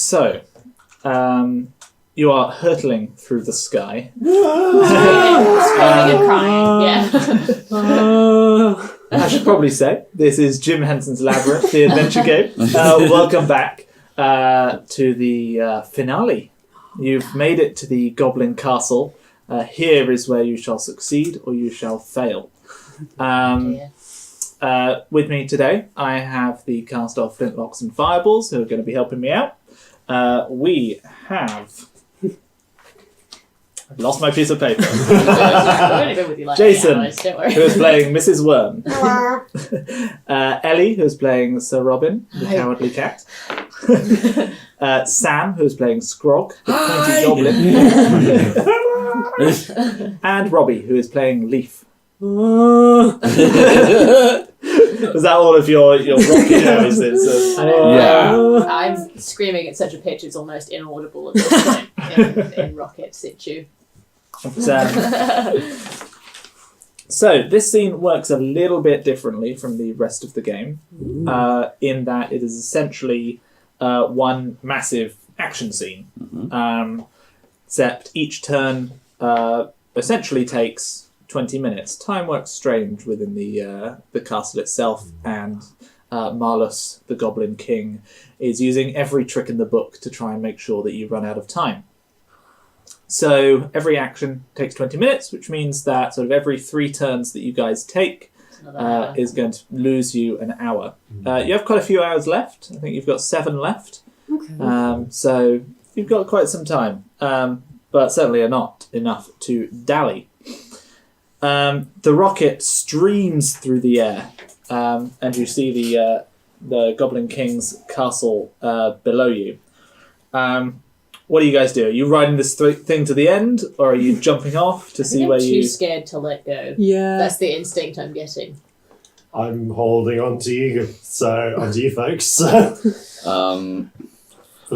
So, you are hurtling through the sky. Screaming and crying, yeah. I should probably say, this is Jim Henson's Labyrinth, the adventure game. Welcome back to the finale. You've made it to the Goblin Castle. Here is where you shall succeed or you shall fail. With me today, I have the cast of Flintlocks and Fireballs, who are going to be helping me out. We have... I've lost my piece of paper. Jason, who is playing Mrs. Worm. Ellie, who is playing Sir Robyn, the cowardly cat. Sam, who is playing Scrog, the pointy goblin. And Robbie, who is playing Leaf. Was that all of your rocket noises? Yeah. I'm screaming at such a pitch it's almost inaudible at this point in rocket situ. So this scene works a little bit differently from the rest of the game, in that it is essentially one massive action scene, except each turn essentially takes 20 minutes. Time works strange within the castle itself, and Marlus, the Goblin King, is using every trick in the book to try and make sure that you run out of time. So every action takes 20 minutes, which means that sort of every 3 turns that you guys take is going to lose you an hour. You have quite a few hours left. I think you've got 7 left. Okay. So you've got quite some time, but certainly are not enough to dally. The rocket streams through the air, and you see the Goblin King's castle below you. What do you guys do? Are you riding this thing to the end, or are you jumping off to see where you... I'm too scared to let go. Yeah. That's the instinct I'm getting. I'm holding on to you, onto you folks. Are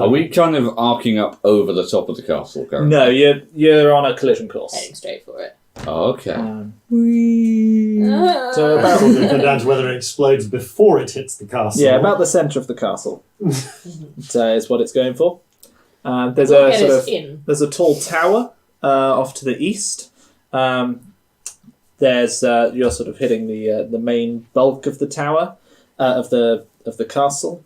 we kind of arcing up over the top of the castle currently? No, you're on a collision course. Heading straight for it. Oh, okay. So about... We'll come down to whether it explodes before it hits the castle. Yeah, about the centre of the castle is what it's going for. There's a tall tower off to the east. There's you're sort of hitting the main bulk of the tower of the castle.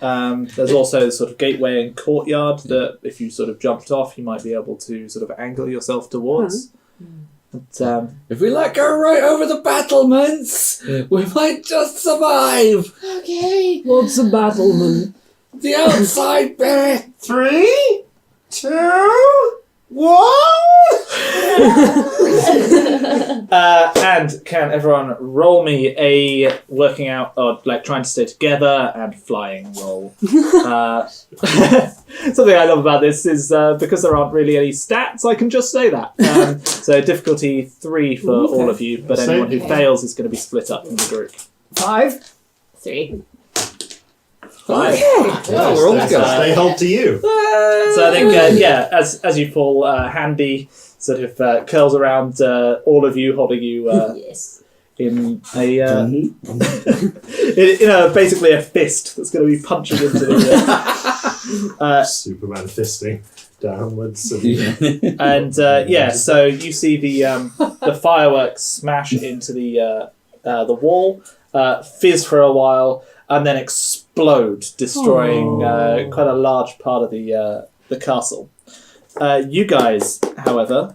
There's also a sort of gateway and courtyard that if you sort of jumped off, you might be able to sort of angle yourself towards. But, if we let go right over the battlements, we might just survive. Okay. What's a battlement? The outside bit. 3, 2, 1. And can everyone roll me a working out, or like trying to stay together and flying roll? Something I love about this is because there aren't really any stats, I can just say that. So difficulty 3 for all of you, but anyone who fails is going to be split up in the group. 5. 3. 5. Oh, we're all together. They hold to you. So I think, as you fall, Handy sort of curls around all of you, holding you Yes. in a basically a fist that's going to be punching into the Superman fisting downwards. and so you see the fireworks smash into the wall, fizz for a while, and then explode, destroying quite a large part of the castle. You guys, however,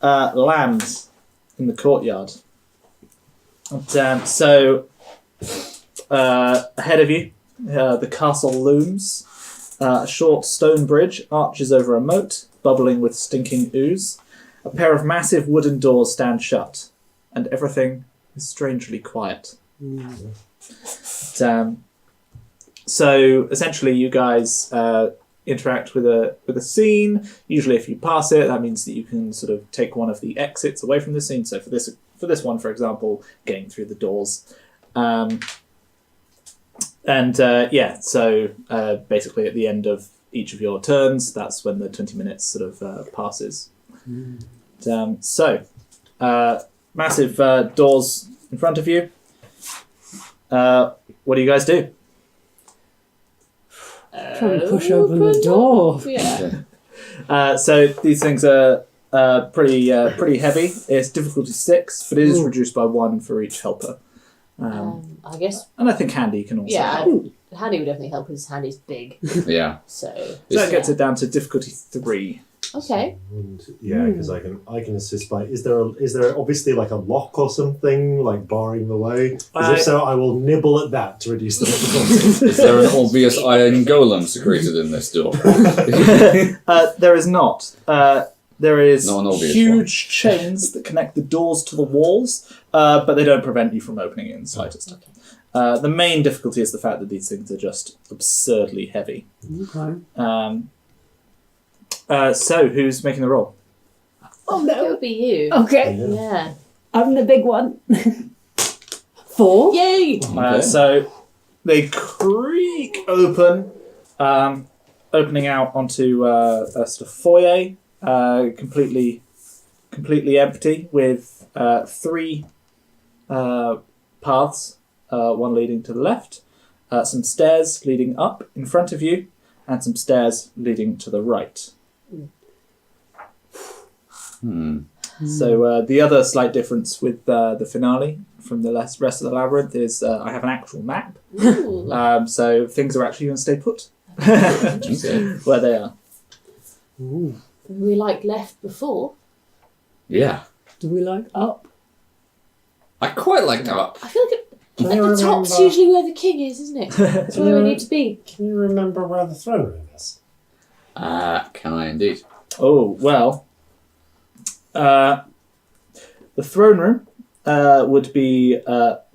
land in the courtyard. And, so, ahead of you, the castle looms. A short stone bridge arches over a moat, bubbling with stinking ooze. A pair of massive wooden doors stand shut, and everything is strangely quiet. So essentially, you guys interact with a scene. Usually, if you pass it, that means that you can sort of take one of the exits away from the scene. So for this one, for example, getting through the doors. So basically, at the end of each of your turns, that's when the 20 minutes sort of passes. Massive doors in front of you. What do you guys do? Trying to push open the door. Yeah. So these things are pretty heavy. It's difficulty 6, but it is reduced by 1 for each helper. I guess. And I think Handy can also Yeah, help. Handy would definitely help because Handy's big. Yeah. So that gets it down to difficulty 3. Okay. And, because I can assist by. Is there obviously like a lock or something like barring the way? Because if so, I will nibble at that to reduce the difficulty. Is there an obvious iron golem secreted in this door? There is not. There is Not an obvious huge chains that connect the doors to the walls, but they don't prevent you from opening it in the slightest. Okay. The main difficulty is the fact that these things are just absurdly heavy. Okay. So, who's making the roll? Oh It no. would be you. Okay. Yeah. I'm the big one. 4. Yay! Okay. So, they creak open, opening out onto a sort of foyer, completely empty, with 3 paths, one leading to the left, some stairs leading up in front of you, and some stairs leading to the right. So the other slight difference with the finale from the rest of the labyrinth is I have an actual map. Ooh. So things are actually going to stay put Okay. where they are. Ooh. We like left before. Yeah. Do we like up? I quite like that. I feel like Can at you the top's remember- usually where the king is, isn't it? That's where we need to be. Can you remember where the throne room is? Can I indeed? Oh, well. The throne room would be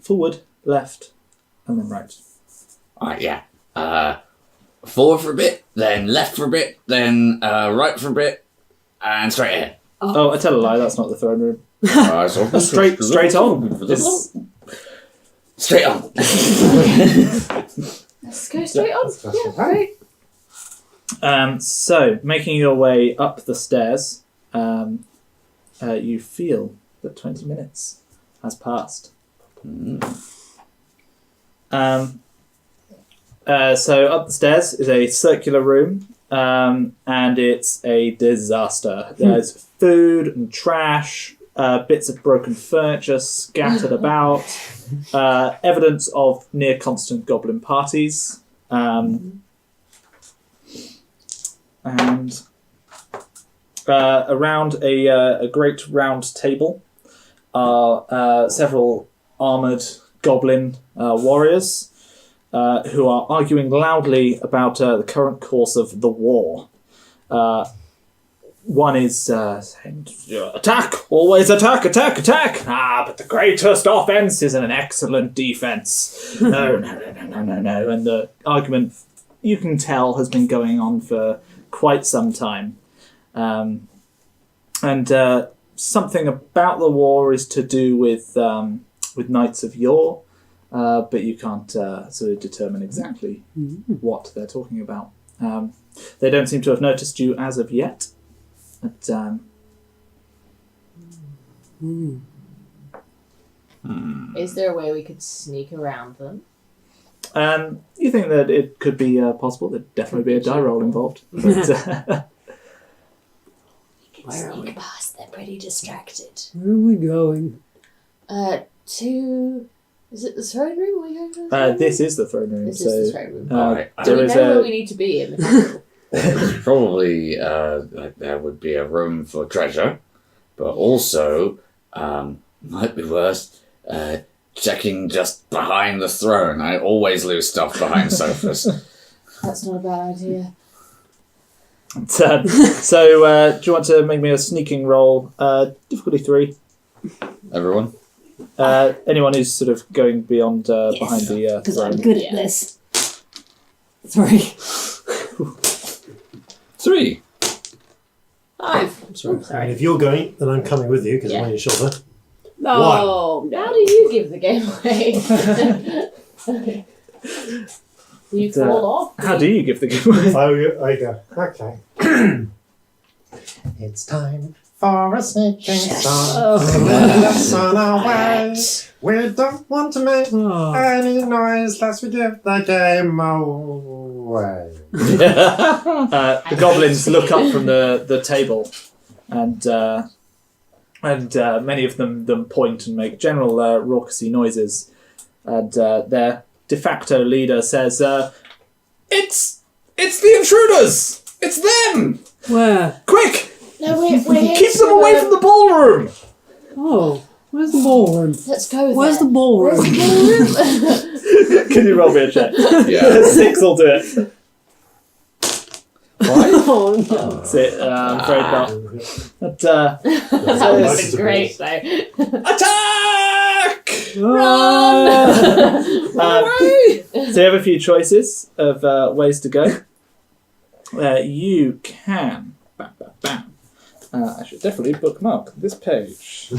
forward, left, and then right. Alright, yeah. Forward for a bit, then left for a bit, then right for a bit, and straight ahead. Oh, I tell a lie, that's not the throne room. Straight on. It's- Straight on. Let's go straight on. That's Yeah, right. great. So, making your way up the stairs, you feel that 20 minutes has passed. So up the stairs is a circular room, and it's a disaster. There's food and trash, bits of broken furniture scattered about, evidence of near constant goblin parties, and around a great round table are several armoured goblin warriors who are arguing loudly about the current course of the war. One is saying, attack! Always attack, attack, attack! Ah, but the greatest offence is an excellent defence. No. And the argument, you can tell, has been going on for quite some time. And something about the war is to do with Knights of Yore, but you can't sort of determine exactly what they're talking about. They don't seem to have noticed you as of yet. But, Is there a way we could sneak around them? you think that it could be possible? There'd definitely be a die roll involved. But, Where are we? Sneak past. They're pretty distracted. Where are we going? To... Is it the throne room? Are we going to the throne room? this is the throne room. This so, is the throne room. Alright. Do we there is know where a we need to be in the capital? Probably there would be a room for treasure, but also might be worth checking just behind the throne. I always lose stuff behind sofas. That's not a bad idea. So, do you want to make me a sneaking roll? Difficulty 3. Everyone? Anyone who's sort of going beyond behind the Because I'm throne. good at Yeah. this. 3. 3. 5. Sorry. Oh, sorry. And if you're going, then I'm coming with you because I'm on your shoulder. No. How do you give the game away? Do you But, fall off? How do you give the game away? Oh, I go. Okay. It's time for a sneaking song to lead us on our way. We don't want to make any noise lest we give the game away. The goblins look up from the table, and many of them point and make general raucousy noises. And their de facto leader says, "It's the intruders! It's them! Where? Quick! No, we're here. Keep them away from the ballroom!" Oh, where's the ballroom? Let's go. Where's the there. ballroom? Where's the ballroom? Can you roll me a check? Yeah. 6 will do it. Oh no. That's it. I'm afraid not. But, That would have Nice been great, though. attack! Run! So you have a few choices of ways to go. You can... I should definitely bookmark this page.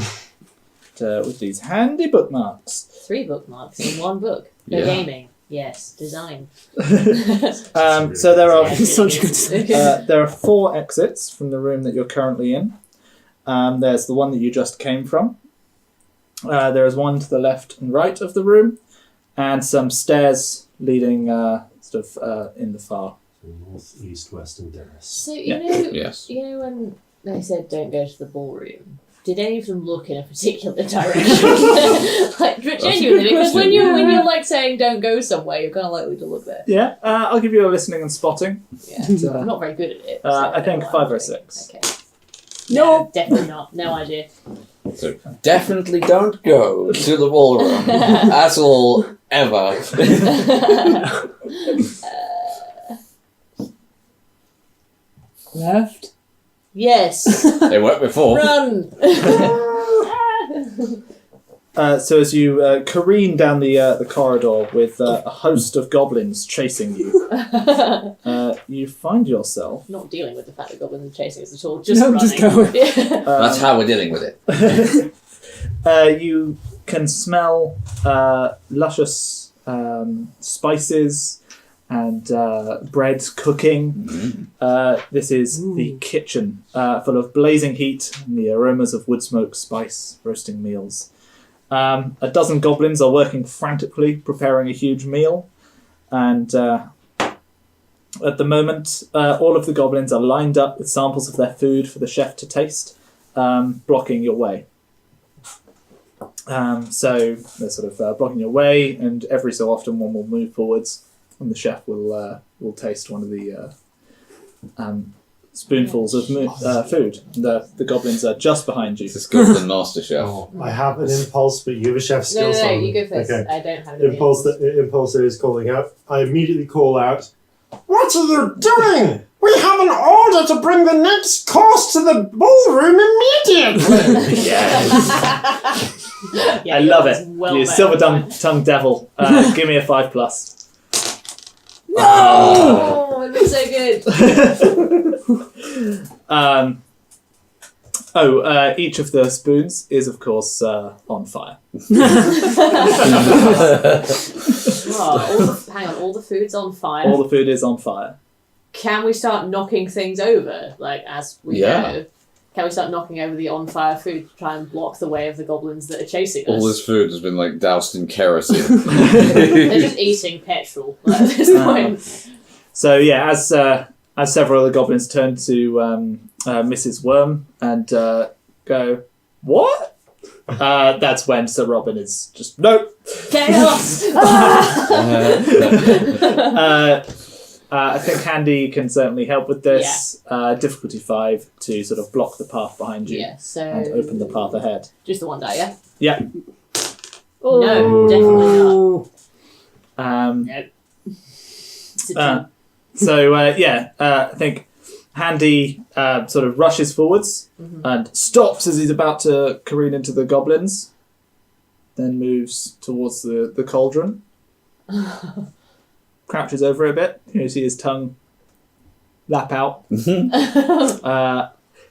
With these handy bookmarks. 3 bookmarks in 1 book. No Yeah. gaming. Yes. Design. So there are Such good. there are 4 exits from the room that you're currently in. There's the one that you just came from. There is one to the left and right of the room, and some stairs leading in the far. North, east, west, and terrace. So, Yes. you know when they said don't go to the ballroom, did any of them look in a particular direction? Like, genuinely, because when you're like saying don't go somewhere, you're kind of likely to look there. Yeah, I'll give you a listening and spotting. Yeah. I'm not very good at it. So I think don't know 5 what or I'm 6. doing. Okay. No, definitely not. No idea. So definitely don't go to the ballroom at all, ever. Left. Yes. They weren't before. Run. So as you careen down the corridor with a host of goblins chasing you, you find yourself... Not dealing with the fact that goblins are chasing us at all. Just No, running. just go. That's how we're dealing with it. You can smell luscious spices and bread cooking. This is the kitchen, full of blazing heat and the aromas of wood smoke, spice, roasting meals. A dozen goblins are working frantically, preparing a huge meal. And at the moment, all of the goblins are lined up with samples of their food for the chef to taste, blocking your way. So they're sort of blocking your way, and every so often one will move forwards, and the chef will taste one of the spoonfuls of food. The goblins are just behind you. This is Goblin Master Chef. Oh, I have an impulse, but you have a chef skill. No, so you go first. Okay. I don't have any Impulse that is calling out. I immediately call out, "What are you doing? We have an order to bring the next course to the ballroom immediately!" Yeah, I love yours it. is well You better silver than mine. tongue devil. Give me a 5+. Oh, it looks so good. Each of the spoons is, of course, on fire. Hang on, all the food's on fire. All the food is on fire. Can we start knocking things over, like, as we go? Can we start knocking over the on-fire food to try and block the way of the goblins that are chasing us? All this food has been like doused in kerosene. They're just eating petrol at this point. So yeah, as several of the goblins turn to Mrs. Worm and go, "What?" That's when Sir Robyn is just, "Nope." Chaos! I think Handy can certainly help with this. Difficulty 5 to sort of block the path behind you Yeah, so... and open the path ahead. Just the one die, yeah? Yeah. No, definitely not. Nope. It's a two. So I think Handy sort of rushes forwards and stops as he's about to careen into the goblins, then moves towards the cauldron, crouches over it a bit. You see his tongue lap out.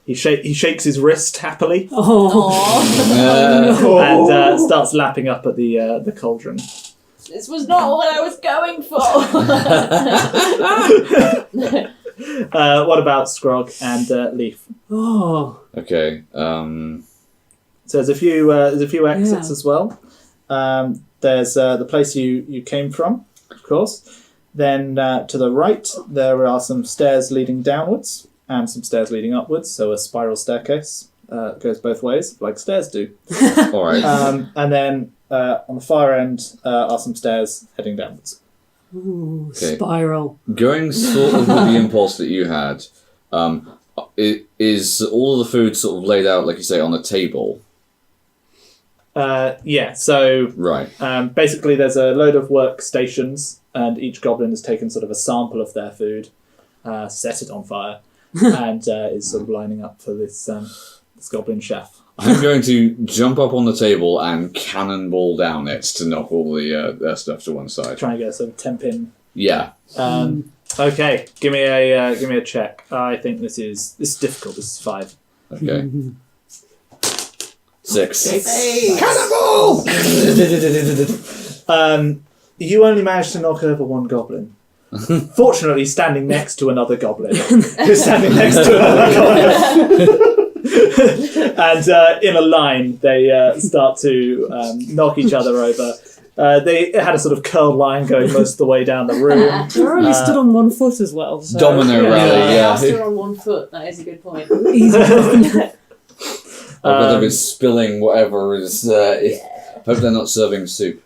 He shakes his wrist happily and starts lapping up at the cauldron. This was not what I was going for. What about Scrog and Leaf? Oh. Okay. So there's a few exits as well. There's the place you came from, of course. Then to the right there are some stairs leading downwards and some stairs leading upwards. So a spiral staircase goes both ways, like stairs do. All right. And then on the far end are some stairs heading downwards. Ooh, Okay. spiral. Going sort of with the impulse that you had, is all of the food sort of laid out, like you say, on a table? Yeah, so Right. basically there's a load of workstations and each goblin has taken sort of a sample of their food, set it on fire, and is sort of lining up for this goblin chef. I'm going to jump up on the table and cannonball down it to knock all the stuff to one side. Try and get a sort of 10-pin. Yeah. Okay, give me a check. I think this is difficult. This is 5. Okay. 6. Hey. Cannonball! You only managed to knock over one goblin. Fortunately, standing next to another goblin. Who's standing next to another goblin. And in a line, they start to knock each other over. They had a sort of curled line going most of the way down the room. We're only stood on one foot as well. So. Domino rally, yeah. Master on one foot. That is a good point. Easy. I'd rather be spilling whatever is. Hope they're not serving soup.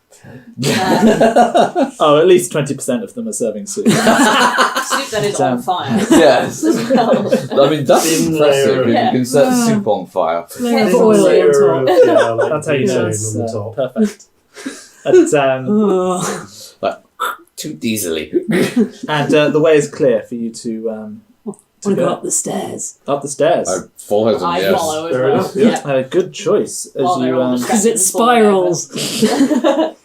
Oh, at least 20% of them are serving soup. Soup that is on fire. Yes. As well. I mean, that's Thin impressive layer if of- you can set soup on fire. Layer of Thin oil layer on top. That's how you know on it's the top. perfect. But, Oh. Too easily. and the way is clear for you to Want to go up the stairs. up the stairs. I follow them, I yes. follow as Fair well. enough, Yeah. Good choice as While they're all you Because it spirals.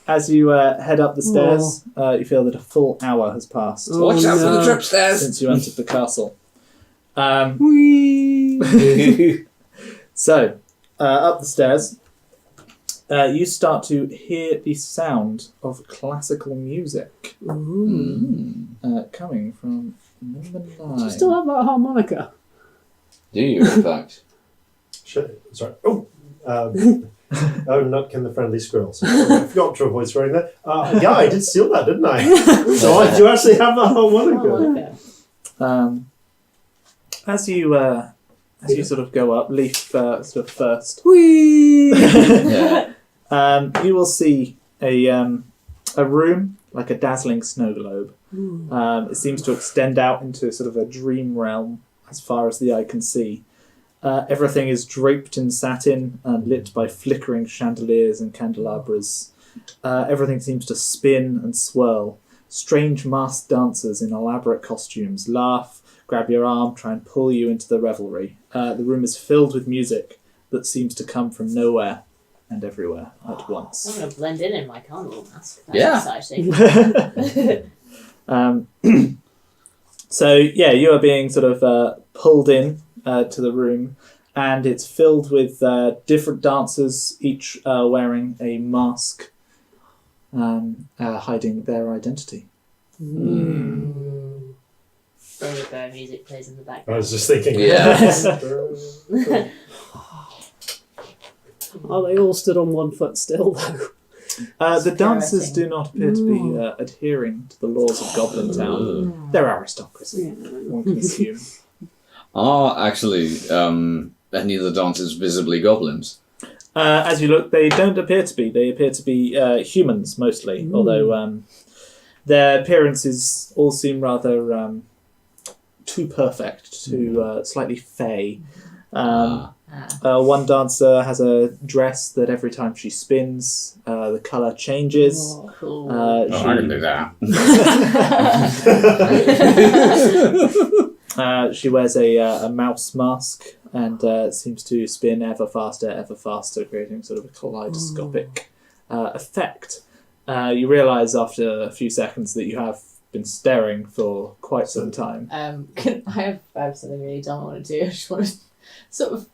as you head up the stairs. You feel that a full hour has passed Watch out for the no. trip stairs. since you entered the castle. Whee. So up the stairs, you start to hear the sound of classical music coming from number 9. Do you still have that harmonica? Do you, in fact? Shit, sorry. Oh, Nutkin the friendly squirrel. So I forgot to avoid swearing there. Yeah, I did steal that, didn't I? So I do actually have that harmonica. As you sort of go up, Leaf sort of first. Whee! Yeah. You will see a room like a dazzling snow globe. It seems to extend out into sort of a dream realm as far as the eye can see. Everything is draped in satin and lit by flickering chandeliers and candelabras. Everything seems to spin and swirl. Strange masked dancers in elaborate costumes laugh, grab your arm, try and pull you into the revelry. The room is filled with music that seems to come from nowhere and everywhere at I'm once. going to blend in my carnival mask. That's Yeah. exciting. So yeah, you are being sort of pulled in to the room, and it's filled with different dancers, each wearing a mask, hiding their identity. Further music plays in the I background. was just thinking. Yeah. Oh, they all stood on one foot still, though. The dancers Security. do not appear to be adhering to the laws of Goblin Town. They're aristocracy, one can assume. Are actually any of the dancers visibly goblins? As you look, they don't appear to be. They appear to be humans mostly, although their appearances all seem rather too perfect, too slightly fey. One dancer has a dress that every time she spins, the colour changes. Oh, cool. I can do that. She wears a mouse mask and seems to spin ever faster, creating sort of a kaleidoscopic effect. You realise after a few seconds that you have been staring for quite some time. I have something really dumb I want to do. I just want to sort of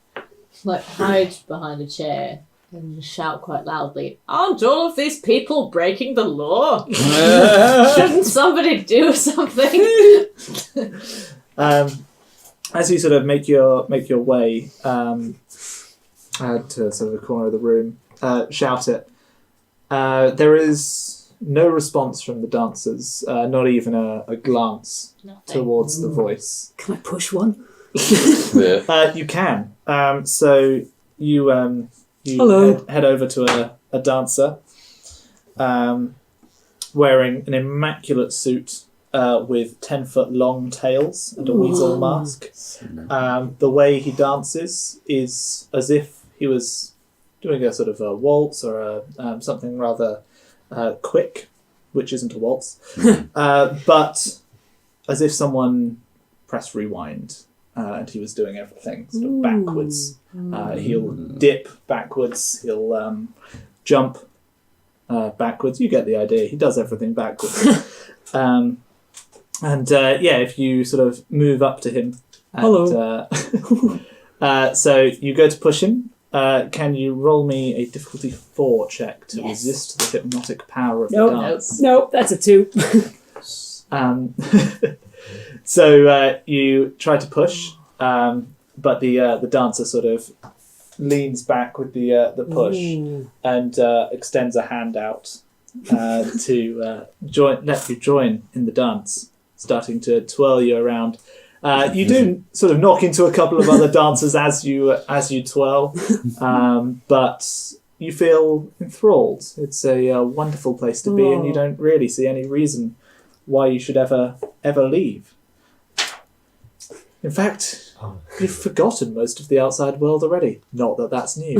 like hide behind a chair and just shout quite loudly, "Aren't all of these people breaking the law? Shouldn't somebody do something?" as you sort of make your way to sort of the corner of the room, shout it. There is no response from the dancers, not even a glance towards the voice. Can I push one? You can. So you Hello. head over to a dancer wearing an immaculate suit with 10-foot long tails and a weasel mask. The way he dances is as if he was doing a sort of a waltz or something rather quick, which isn't a waltz, but as if someone pressed rewind and he was doing everything sort of backwards. He'll dip backwards, he'll jump backwards. You get the idea. He does everything backwards. If you sort of move up to him. Hello. So you go to push him. Can you roll me a difficulty 4 check to resist the hypnotic power of the dance? Nope, that's a 2. So you try to push, but the dancer sort of leans back with the push and extends a hand out to let you join in the dance, starting to twirl you around. You do sort of knock into a couple of other dancers as you twirl, but you feel enthralled. It's a wonderful place to be, and you don't really see any reason why you should ever leave. In fact, you've forgotten most of the outside world already. Not that that's new.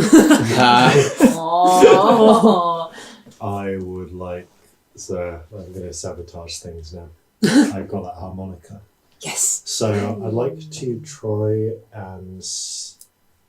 I would like... So I'm going to sabotage things now. I've got that harmonica. Yes. So I'd like to try and...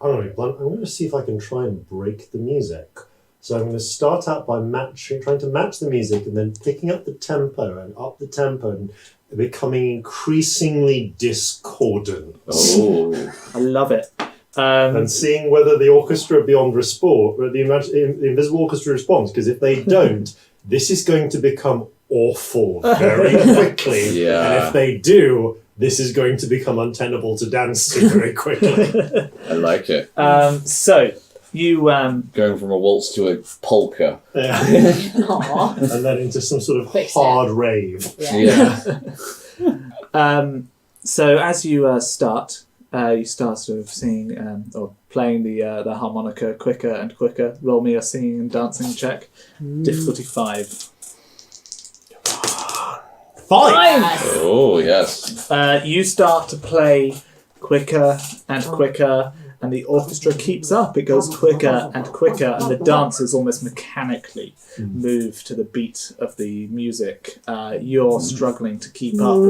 I'm going to see if I can try and break the music. So I'm going to start out by trying to match the music and then picking up the tempo and up the tempo and becoming increasingly discordant. Oh, I love it. And seeing whether the orchestra beyond the invisible orchestra responds, because if they don't, this is going to become awful very quickly. Yeah. And if they do, this is going to become untenable to dance to very quickly. I like it. So you Going from a waltz to a polka. Yeah. Aww. And then into some sort of Quick hard rave. Yeah. So as you start sort of singing or playing the harmonica quicker and quicker. Roll me a singing and dancing check. Difficulty 5. 5! Oh, yes. You start to play quicker and quicker, and the orchestra keeps up. It goes quicker and quicker, and the dancers almost mechanically move to the beat of the music. You're struggling to keep up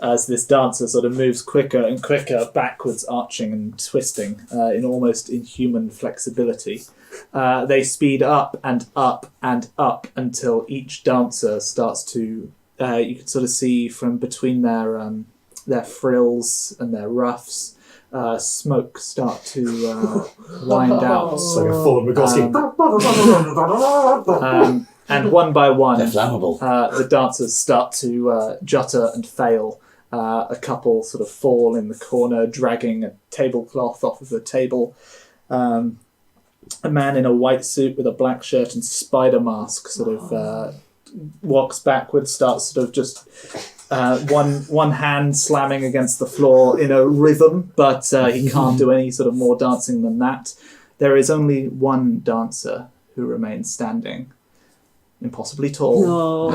as this dancer sort of moves quicker and quicker, backwards, arching and twisting in almost inhuman flexibility. They speed up and up and up until each dancer starts to... you can sort of see from between their frills and their ruffs, smoke start to wind out. It's like a full Vygotsky. And one by one, They're flammable. the dancers start to jutter and fail. A couple sort of fall in the corner, dragging a tablecloth off of the table. A man in a white suit with a black shirt and spider mask sort of walks backwards, starts sort of just one hand slamming against the floor in a rhythm, but he can't do any sort of more dancing than that. There is only one dancer who remains standing, impossibly tall.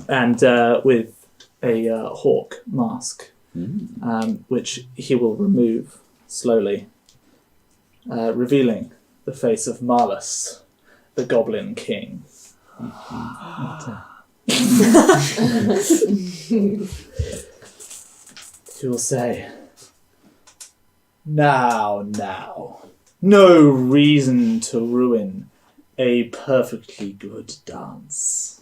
And with a hawk mask, which he will remove slowly, revealing the face of Malus, the Goblin King. He will say, Now, no reason to ruin a perfectly good dance.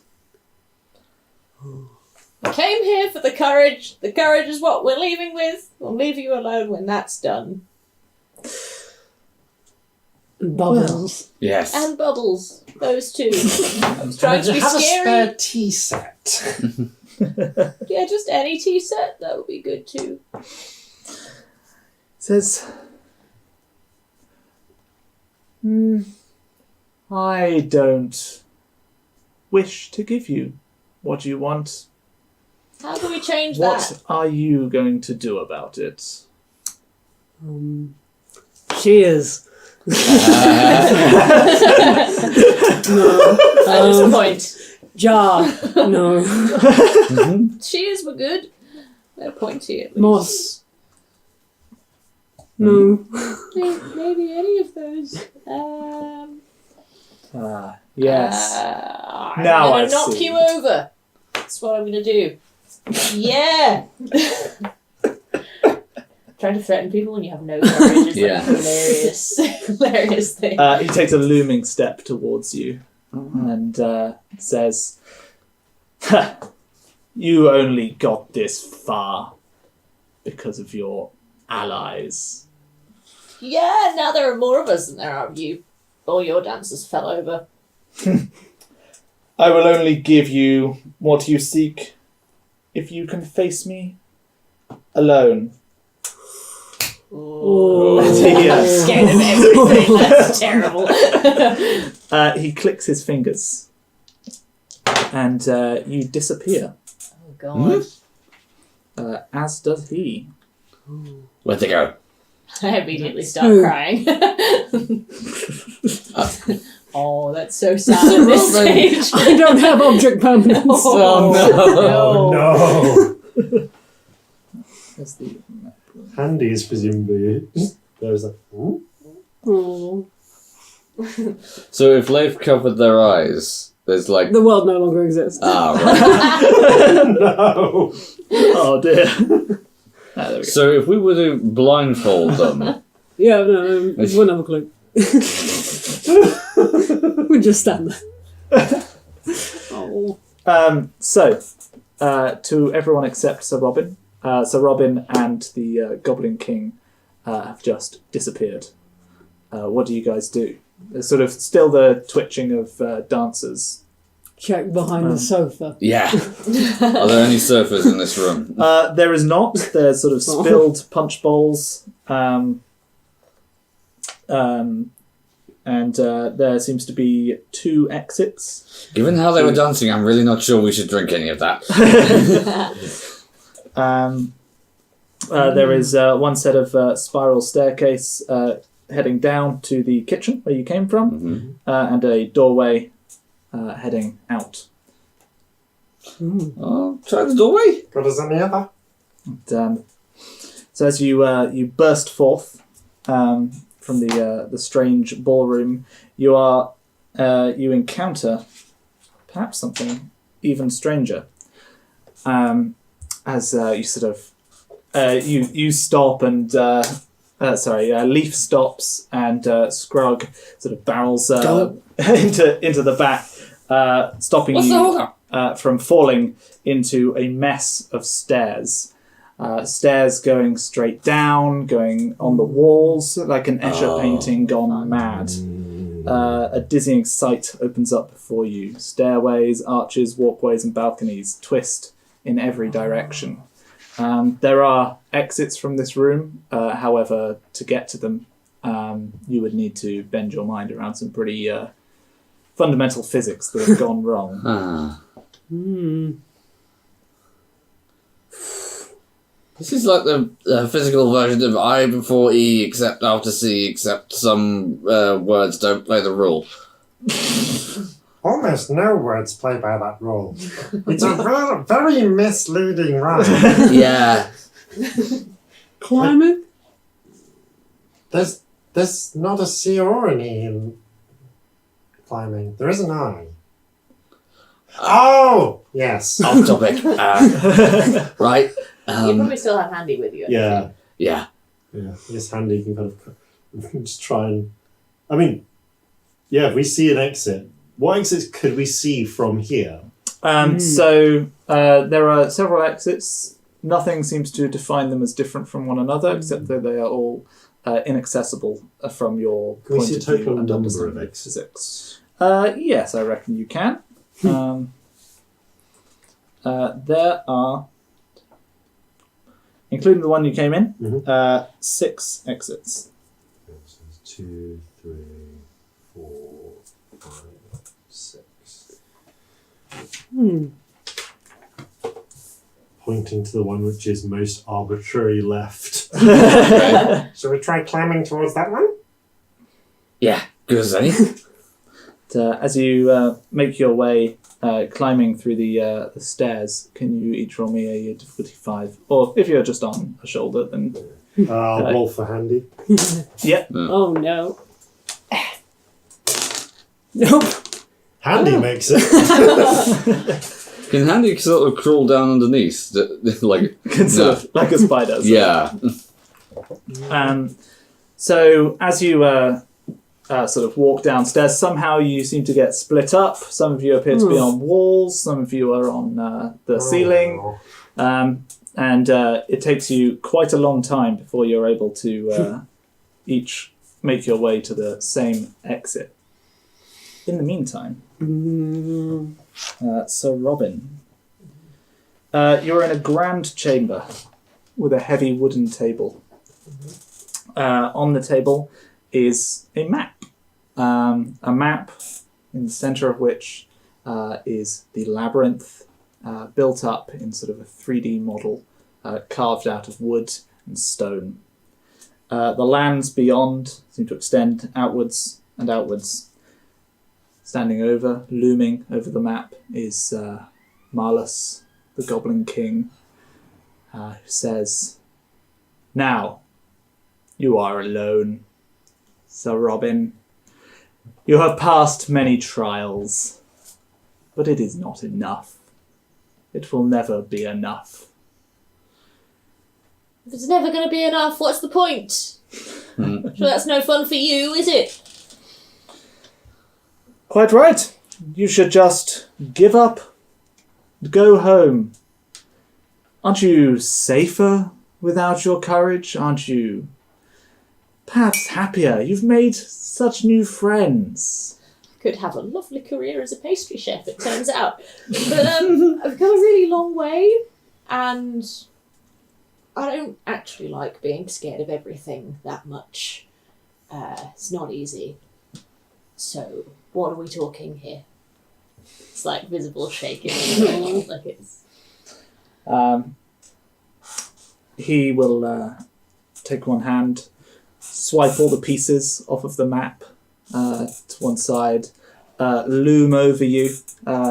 I came here for the courage. The courage is what we're leaving with. We'll leave you alone when that's done. Bubbles. Yes. And bubbles. Those two. I was trying to be have scary. a spare tea set. Yeah, just any tea set. That would be good too. Says, I don't wish to give you what you want. How can we change What that? are you going to do about it? Cheers. No. At this point, Jar. No. cheers were good. They're pointy at least. Moss. No. Maybe any of those. Yes. I'm Now gonna I knock see. you over. That's what I'm gonna do. Yeah. Trying to threaten people when you have no courage is Yeah. like a hilarious thing. He takes a looming step towards you and says, you only got this far because of your allies. Yeah, now there are more of us than there are of you. All your dancers fell over. I will only give you what you seek if you can face me alone. Oh. I'm scared of everything. That's terrible. He clicks his fingers and you disappear, Oh god. as does he. Where'd they go? I immediately start Who? crying. Oh, that's so sad at this stage. I don't have object permanence. Oh no! There's the Handy is presumably there's a. Oh. So if they've covered their eyes, there's like... The world no longer exists. Ah, right. No! Oh dear. There we go. So if we were to blindfold them... Yeah, no, we wouldn't have a clue. We just stand there. Oh. To everyone except Sir Robyn, Sir Robyn and the Goblin King have just disappeared. What do you guys do? There's sort of still the twitching of dancers. Check behind the sofa. Yeah. Are there any surfers in this room? There is not. There's sort of spilled punch bowls. And there seems to be 2 exits. Given how they were dancing, I'm really not sure we should drink any of that. There is one set of spiral staircase heading down to the kitchen where you came from, and a doorway heading out. Oh, try the doorway. Got us any other? And, so as you burst forth from the strange ballroom, you encounter perhaps something even stranger. As you sort of you stop and Leaf stops and Scrug sort of barrels into the back, stopping What's the you hold-up? from falling into a mess of stairs. Stairs going straight down, going on the walls, like an Escher painting gone mad. A dizzying sight opens up before you. Stairways, arches, walkways, and balconies twist in every direction. There are exits from this room, however, to get to them, you would need to bend your mind around some pretty fundamental physics that have gone wrong. This is like the physical version of I before E, except after C, except some words don't play the rule. Almost no words play by that rule. It's a very misleading rhyme. Yeah. Climate? There's not a C or an E in climbing. There is an I. Oh! Yes. Off topic. Right. You probably still have Handy with you. Yeah. Yeah. Yeah. Yes, Handy can kind of just try and... I mean, yeah, if we see an exit, what exits could we see from here? So there are several exits. Nothing seems to define them as different from one another, except that they are all inaccessible from your Can we point see a of view total and number understanding of of exits? physics. Yes, I reckon you can. there are, including the one you came in, 6 exits. So there's 2, 3, 4, 5, 6. Pointing to the one which is most arbitrary left. Shall we try climbing towards that one? Yeah, good, eh? As you make your way climbing through the stairs, can you each roll me a difficulty 5? Or if you're just on a shoulder, then... I'll roll for handy. Yep. Oh no. Nope. Handy makes it. Can Handy sort of crawl down underneath? Like, Sort of like a spider. yeah. So as you sort of walk downstairs, somehow you seem to get split up. Some of you appear to be on walls, some of you are on the ceiling. And it takes you quite a long time before you're able to each make your way to the same exit. In the meantime, Sir Robyn, you're in a grand chamber with a heavy wooden table. On the table is a map. A map in the centre of which is the Labyrinth, built up in sort of a 3D model, carved out of wood and stone. The lands beyond seem to extend outwards and outwards. Standing looming over the map, is Malus, the Goblin King, who says, "Now, you are alone, Sir Robyn. You have passed many trials, but it is not enough. It will never be enough." If it's never going to be enough, what's the point? Sure, that's no fun for you, is it? Quite right. You should just give up and go home. Aren't you safer without your courage? Aren't you perhaps happier? You've made such new friends. Could have a lovely career as a pastry chef, it turns out. But I've come a really long way, and I don't actually like being scared of everything that much. It's not easy. So, what are we talking here? It's like visible shaking. Like it's... He will take one hand, swipe all the pieces off of the map to one side, loom over you.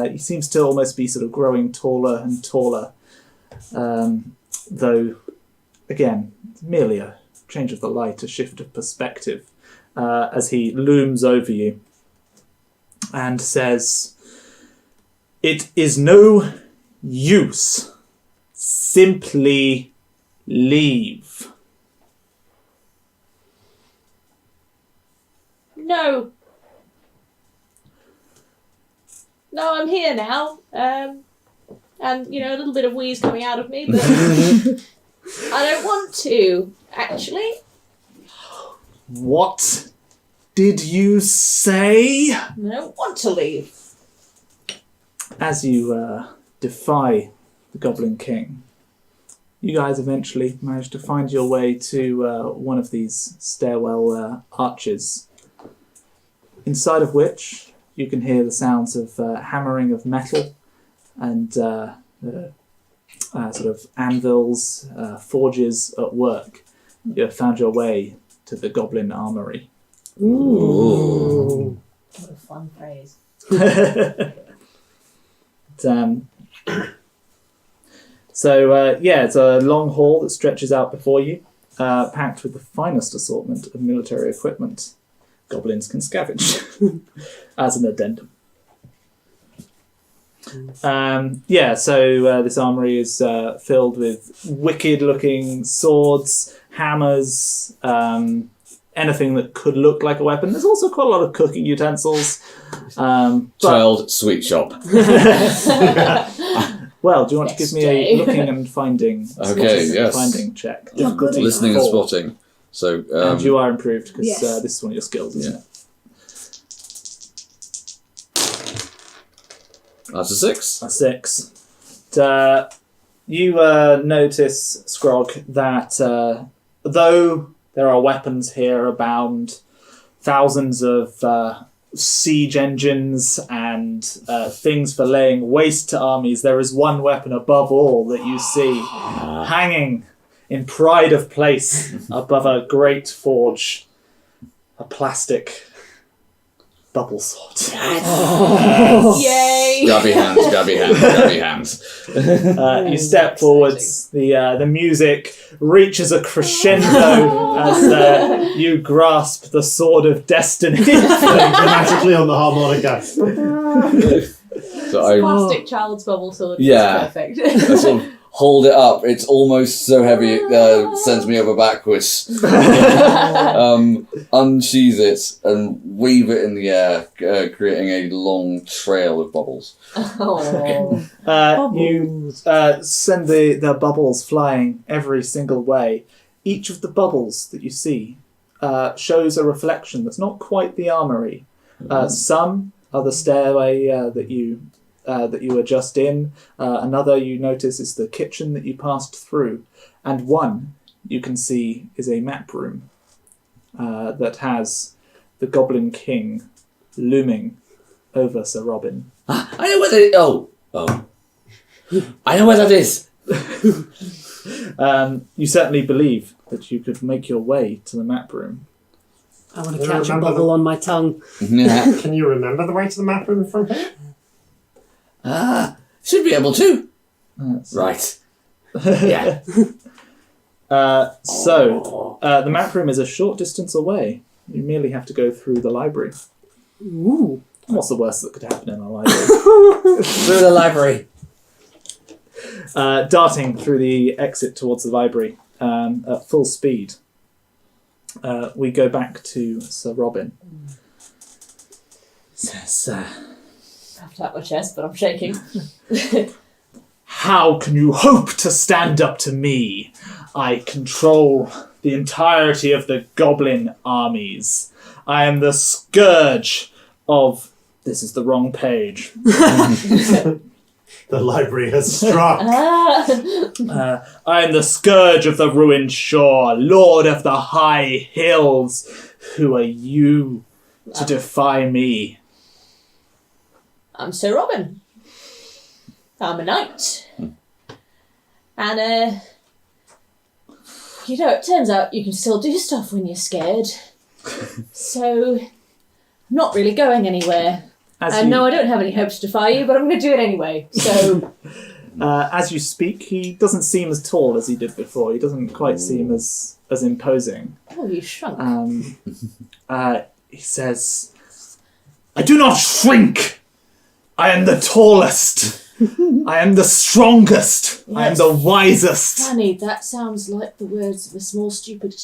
He seems to almost be sort of growing taller and taller, though, again, merely a change of the light, a shift of perspective, as he looms over you and says, "It is no use. Simply leave." No, I'm here now. And, a little bit of wheeze coming out of me, but I don't want to, actually. What did you say? I don't want to leave. As you defy the Goblin King, you guys eventually manage to find your way to one of these stairwell arches, inside of which you can hear the sounds of hammering of metal and sort of anvils, forges at work. You have found your way to the Goblin Armory. Ooh. What a fun phrase. It's a long hall that stretches out before you, packed with the finest assortment of military equipment goblins can scavenge as an addendum. This armory is filled with wicked-looking swords, hammers, anything that could look like a weapon. There's also quite a lot of cooking utensils. Child sweet shop. Well, do you want to give me a looking and finding? Finding check. Difficulty Listening 4. and spotting. So, and you are improved because Yes. this is one of your skills, isn't it? That's a 6. A 6. You notice, Scrog, that though there are weapons here abound, thousands of siege engines and things for laying waste to armies, there is one weapon above all that you see hanging in pride of place above a great forge, a plastic bubble sword. Yay! Grabby hands. You step forwards. The music reaches a crescendo as you grasp the sword of destiny. Dramatically on the harmonica. So I Plastic child's bubble sword. Yeah. It's perfect. I sort of hold it up. It's almost so heavy it sends me over backwards. Unsheath it and weave it in the air, creating a long trail of bubbles. Oh. You send the bubbles flying every single way. Each of the bubbles that you see shows a reflection that's not quite the armory. Some are the stairway that you were just in. Another you notice is the kitchen that you passed through. And one you can see is a map room that has the Goblin King looming over Sir Robyn. I know where that is. Oh. I know where that is. You certainly believe that you could make your way to the map room. I want to catch a bubble on my tongue. Can you remember the way to the map room from here? Should be able to. Right. Yeah. The map room is a short distance away. You merely have to go through the library. Ooh. What's the worst that could happen in a library? Through the library. Darting through the exit towards the library at full speed. We go back to Sir Robyn. Sir, I've tapped my chest, but I'm shaking. how can you hope to stand up to me? I control the entirety of the goblin armies. I am the scourge of... This is the wrong page. The library has struck. I am the scourge of the ruined shore, lord of the high hills. Who are you to defy me? I'm Sir Robyn. I'm a knight. And, it turns out you can still do stuff when you're scared. So, I'm not really going anywhere. No, I don't have any hope to defy you, but I'm going to do it anyway. So, as you speak, he doesn't seem as tall as he did before. He doesn't quite seem as imposing. oh, you shrunk. He says, I do not shrink. I am the tallest. I am the strongest. I am the wisest. Funny, that sounds like the words of a small, stupid,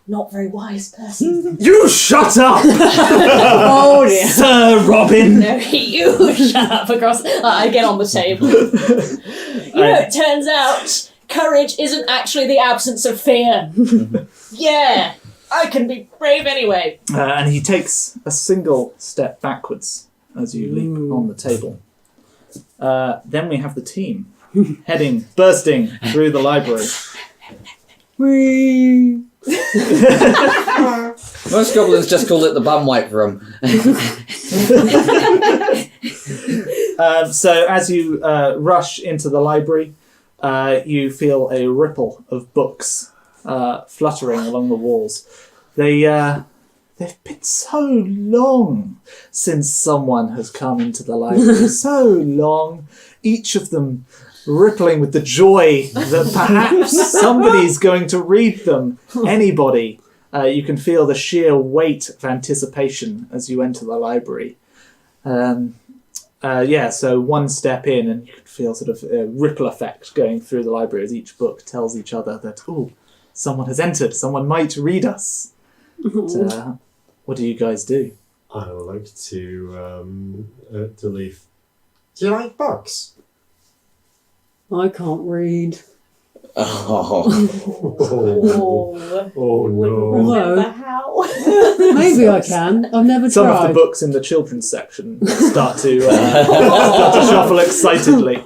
not very wise person. You shut up! Oh dear. Sir Robyn! No, you shut up across. I get on the table. It turns out courage isn't actually the absence of fear. Yeah, I can be brave anyway. And he takes a single step backwards as you leap on the table. Then we have the team bursting through the library. Whee! Most goblins just call it the bum wipe room. So as you rush into the library, you feel a ripple of books fluttering along the walls. They've been so long since someone has come into the library. So long. Each of them rippling with the joy that perhaps somebody's going to read them. Anybody. You can feel the sheer weight of anticipation as you enter the library. So one step in and you can feel sort of a ripple effect going through the library as each book tells each other that, someone has entered, someone might read us. But, what do you guys do? I would like to leave. Do you like books? I can't read. Oh. Oh no. Remember Hello. how? now. Maybe I can. I've never Some tried. of the books in the children's section start to shuffle excitedly.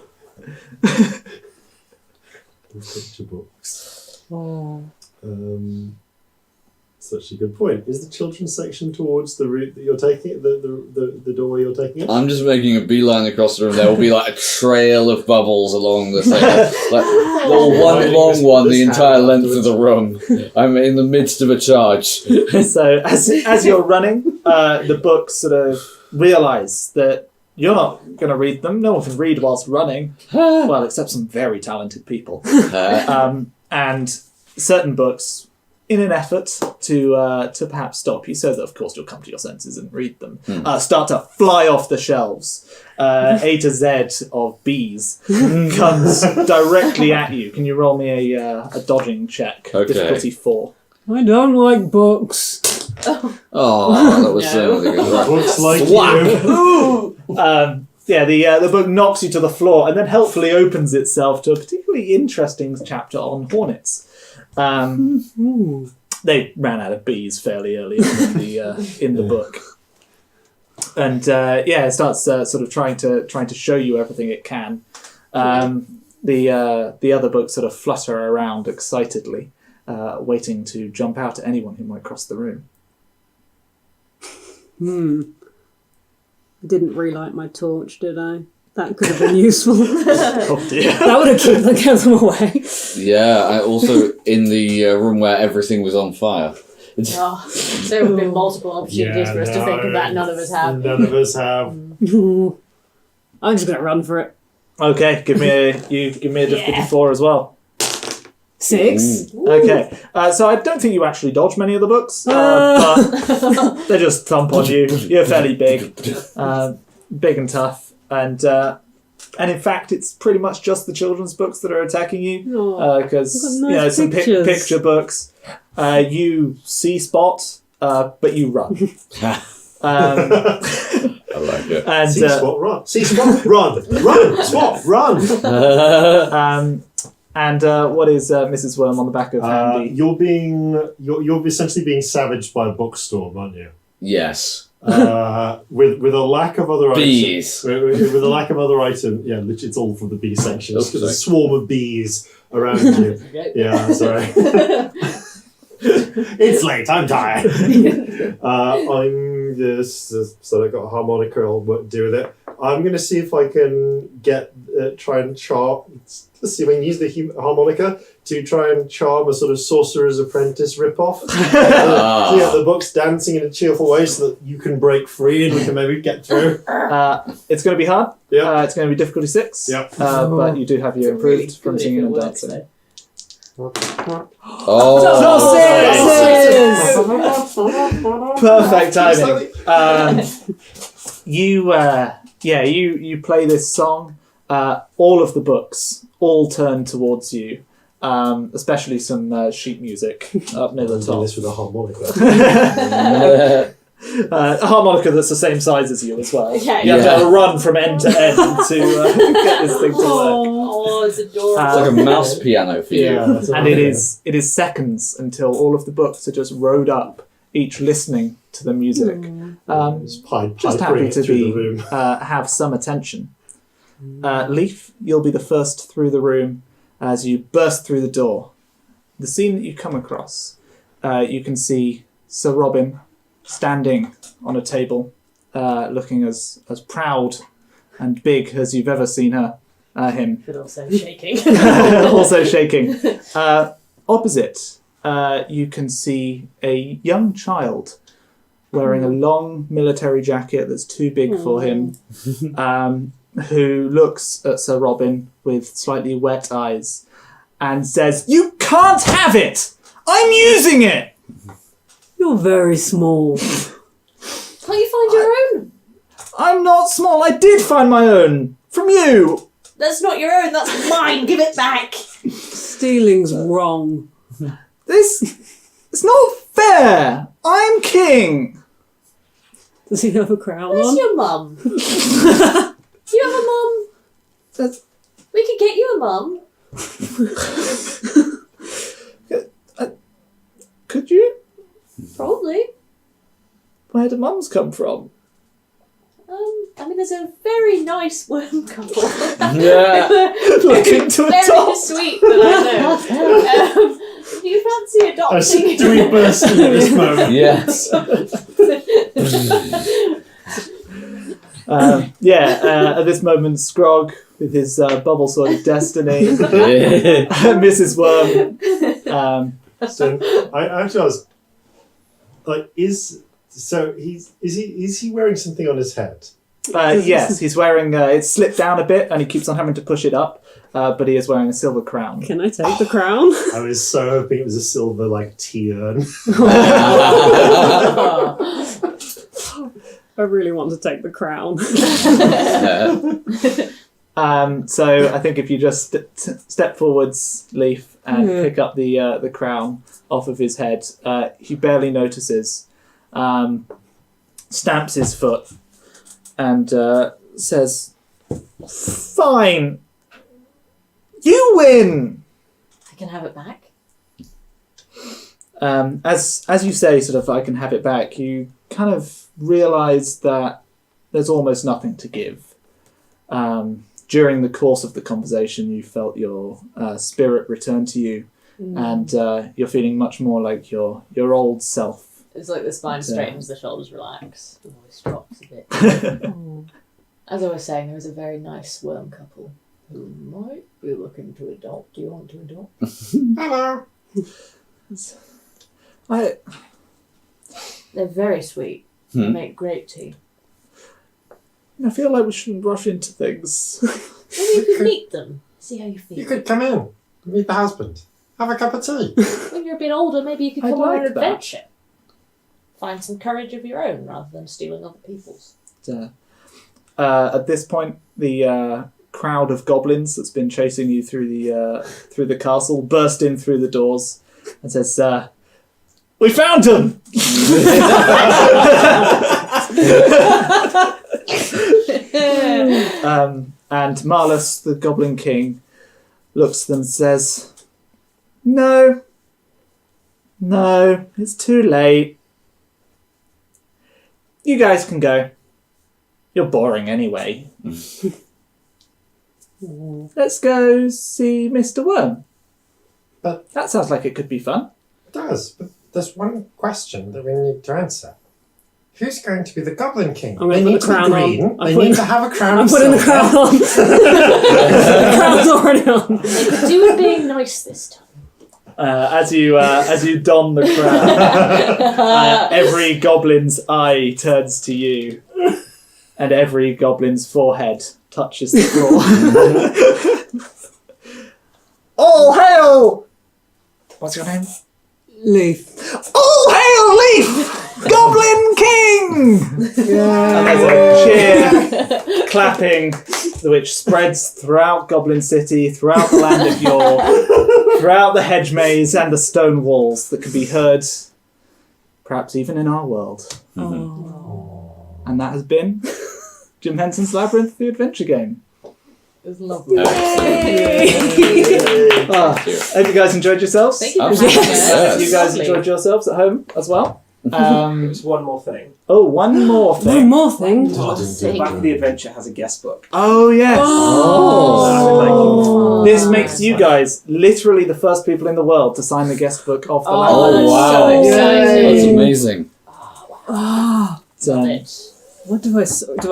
Picture books. Oh. Such a good point. Is the children's section towards the route that you're taking, the doorway you're taking it? I'm just making a beeline across the room. There will be like a trail of bubbles along the side. Like one long one the entire length of the room. I'm in the midst of a charge. So as you're running, the books sort of realise that you're not going to read them. No one can read whilst running. Well, except some very talented people. And certain books, in an effort to perhaps stop you, so that of course you'll come to your senses and read them, start to fly off the shelves. A to Z of bees comes directly at you. Can you roll me a dodging check? Okay. Difficulty 4. I don't like books. Oh, that was so good. Looks like Whack! you. The book knocks you to the floor and then helpfully opens itself to a particularly interesting chapter on hornets. They ran out of bees fairly early on in the book, and it starts sort of trying to show you everything it can. The other books sort of flutter around excitedly, waiting to jump out at anyone who might cross the room. I didn't relight my torch, did I? That could have been useful. Oh dear! That would have kept them away. Yeah, I also in the room where everything was on fire. Oh, there have been multiple opportunities for us to think of that. None of us have. None of us have. I'm just going to run for it. Okay, give me a difficulty 4 as well. 6. Okay, so I don't think you actually dodge many of the books, but they just thump on you. You're fairly big, big and tough. And in fact, it's pretty much just the children's books that are attacking you, because nice some pictures. picture books. You see Spot, but you run. I like it. And See Spot, run. See Spot, run. Run. Spot, run. What is Mrs. Worm on the back of Handy? You're essentially being savaged by a bookstore, aren't you? Yes. With a lack of other Bees. items. With a lack of other items. Yeah, literally it's all from the bee section. Just because a swarm of bees around you. Yeah, sorry. It's late, I'm tired. I'm just, so I got a harmonica, I'll do with it. I'm going to see if I can try and charm, see if I can use the harmonica to try and charm a sort of Sorcerer's Apprentice ripoff. So yeah, the book's dancing in a cheerful way so that you can break free and we can maybe get through. It's going to be hard. Yeah. It's going to be difficulty 6. Yep. But you do have your improved from singing and dancing. Perfect timing. You play this song. All of the books all turn towards you, especially some sheet music up near the Do top. this with a harmonica. A harmonica that's the same size as you as well. Okay. You have to run from end to end to get this thing to work. Oh, it's adorable. It's like a mouse piano for you. Yeah, And it is seconds until all of the books are just rowed up, each listening to the music. Just happy to be have some attention. Leaf, you'll be the first through the room as you burst through the door. The scene that you come across, you can see Sir Robyn standing on a table, looking as proud and big as you've ever seen him. But also shaking. Also shaking. Opposite, you can see a young child wearing a long military jacket that's too big for him, who looks at Sir Robyn with slightly wet eyes and says, "You can't have it! I'm using it!" You're very small. Can't you find your own? I'm not small. I did find my own. From you. That's not your own, that's mine. Give it back. Stealing's wrong. It's not fair. I'm king. Does he have a crown Where's on? your mum? Do you have a mum? We could get you a mum. Could you? Probably. Where do mums come from? I mean, there's a very nice worm couple. Yeah. Looking to Very adopt. sweet that I know. Do you fancy adopting? Do we burst in at this moment? Yes. At this moment, Scrog, with his bubble sword of destiny, Yeah. Mrs. Worm. So I actually was like, is he wearing something on his head? Yes, he's wearing. It's slipped down a bit, and he keeps on having to push it up. But he is wearing a silver crown. Can I take the crown? I was so hoping it was a silver like tea urn. I really want to take the crown. So I think if you just step forwards, Leaf, and pick up the crown off of his head, he barely notices, stamps his foot, and says, "Fine, you win." I can have it back. As you say, sort of, I can have it back. You kind of realise that there's almost nothing to give. During the course of the conversation, you felt your spirit return to you, and you're feeling much more like your old self. It's like the spine straightens, the shoulders relax, the voice drops a bit. As I was saying, there was a very nice worm couple who might be looking to adopt. Do you want to adopt? Hello. They're very sweet. They make great tea. I feel like we shouldn't rush into things. Maybe you could meet them. See how you feel. You could come in, meet the husband, have a cup of tea. When you're a bit older, maybe you could I'd come on like an that. adventure. Find some courage of your own rather than stealing other people's. At this point, the crowd of goblins that's been chasing you through the castle burst in through the doors and says, "We found him!" And Marlus, the Goblin King, looks at them and says, No, it's too late. You guys can go. You're boring anyway. Let's go see Mr. Worm. But that sounds like it could be fun." It does, but there's one question that we need to answer. Who's going to be the Goblin King? I'm They going need to to put be the crown green. on. They need to have a crown I'm of putting the silver. crown on. The crown's already on. They could do with being nice this time. As you don the crown, every goblin's eye turns to you, and every goblin's forehead touches the floor. All hail! What's your name? Leaf. All hail, Leaf! Goblin King! And there's a cheer, clapping, which spreads throughout Goblin City, throughout the land of Yore, throughout the hedge maze and the stone walls that can be heard, perhaps even in our world. And that has been Jim Henson's Labyrinth, the adventure game. It was lovely. Hope you guys enjoyed yourselves. Thank you for Absolutely. having us. Yes. You guys Lovely. enjoyed yourselves at home as well. There's one more thing. Oh, one more thing. One more thing. The back of the adventure has a guest book. Oh, yes. Oh. This makes you guys literally the first people in the world to sign the guest book of the Oh, Labyrinth. that's wow. so exciting. That's amazing. Ah, Love it. what do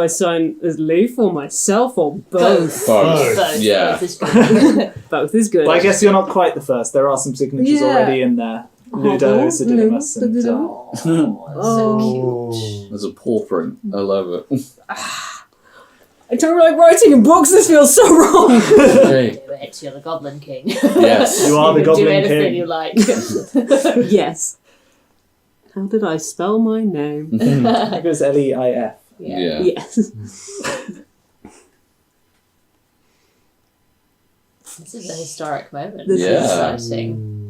I sign as Leaf or myself or both? Both. Both. Yeah. Both is good. Both is good. Well, I guess you're not quite the first. There are some signatures Yeah. already in there. Ludo, Sidimus, and... Oh, that's so cute. There's a paw print. I love it. I don't like writing in books. This feels so wrong. Hey. It's you're the Goblin King. Yes. You are the can do Goblin anything King. you like. Yes. How did I spell my name? It goes Leif. Yeah. Yes. This is a historic moment. This is exciting.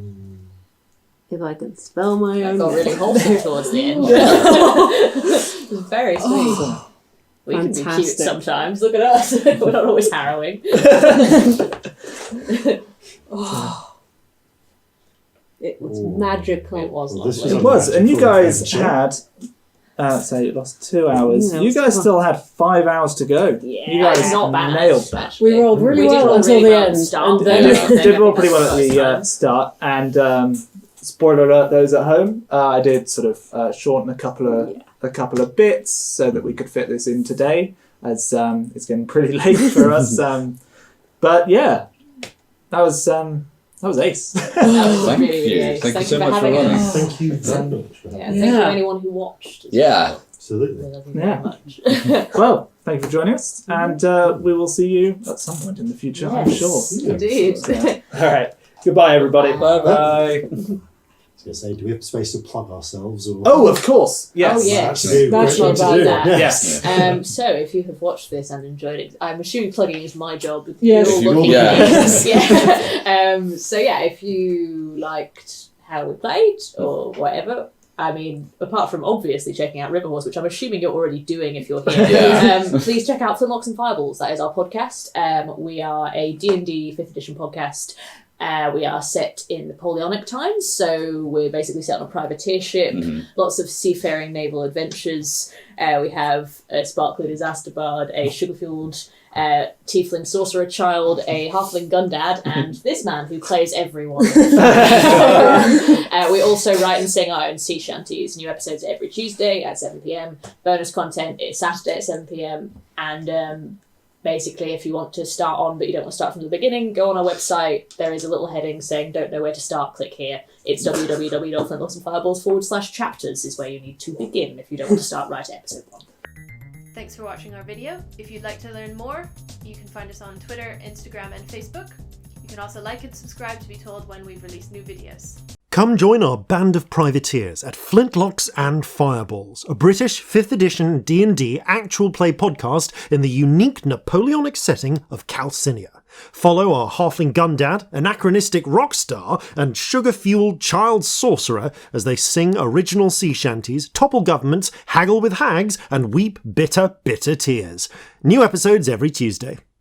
If I could spell my I own got name. really wholesome towards the end. It was very sweet. We can be cute Fantastic. sometimes. Look at us. We're not always harrowing. It was Ooh. magical. It was Well, this lovely. It was, and you magical guys adventure. had. So you lost 2 hours. Yeah, You guys it's still had 5 hours to go. Yeah, you guys it's not bad. nailed that. Actually. We rolled really We did well roll until really the well at end. the start. And You then Yeah. did roll pretty well at First the time. start, and spoiler alert: those at home, I did sort of shorten a couple of bits so that we could fit this in today, as it's getting pretty late for us. But yeah, that was ace. That was Thank really, really you. nice. Thank you so for much for having running. us. Thank you very much for Yeah, having thank you Yeah. anyone who watched. as Yeah. well. Absolutely. We love you Yeah. very much. Well, thank you for joining us, and we will see you at some point in the future, I'm Yes, sure. Indeed. All right, goodbye, everybody. Bye. Bye. I was going to say, do we have space to plug ourselves? Or Oh, of course. Yes. Oh, yeah. That's a great That's thing not to bad, do. that. Yes. So if you have watched this and enjoyed it, I'm assuming plugging is my job. Yes. You're If you're looking looking at at this. Yeah. So yeah, if you liked how we played or whatever, I mean, apart from obviously checking out Riverhorse, which I'm assuming you're already doing if you're here, Yeah. please check out Flintlocks and Fireballs. That is our podcast. We are a D&D 5th edition podcast. We are set in Napoleonic times, so we're basically set on a privateer ship, lots of seafaring naval adventures. We have a sparkly disaster bard, a sugar-fueled tiefling sorcerer child, a halfling gundad, and this man who plays everyone. We also write and sing our own sea shanties. New episodes every Tuesday at 7 p.m. Bonus content is Saturday at 7 p.m. And basically, if you want to start on but you don't want to start from the beginning, go on our website. There is a little heading saying "Don't know where to start." Click here. It's www.flintlocksandfireballs/chapters is where you need to begin if you don't want to start right at episode 1. Thanks for watching our video. If you'd like to learn more, you can find us on Twitter, Instagram and Facebook. You can also like and subscribe to be told when we release new videos. Come join our band of privateers at Flintlocks and Fireballs, a British 5th edition D&D actual play podcast in the unique Napoleonic setting of Calcinia. Follow our halfling gundad, anachronistic rock star, and sugar-fueled child sorcerer as they sing original sea shanties, topple governments, haggle with hags, and weep bitter, bitter tears. New episodes every Tuesday.